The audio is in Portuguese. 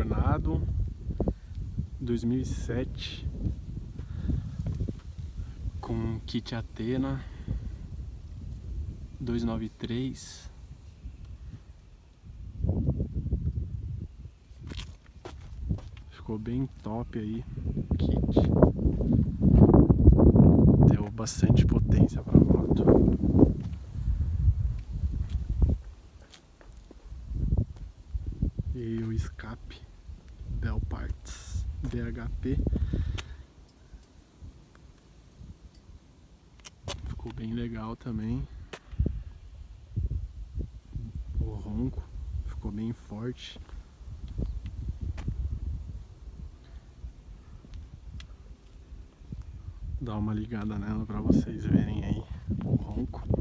ar-condicionado 2007 com Kit Athena 293. Ficou bem top aí o kit. Deu bastante potência para a moto. E o escape BelParts DHP ficou bem legal também. O ronco ficou bem forte. Dá uma ligada nela para vocês verem aí o ronco.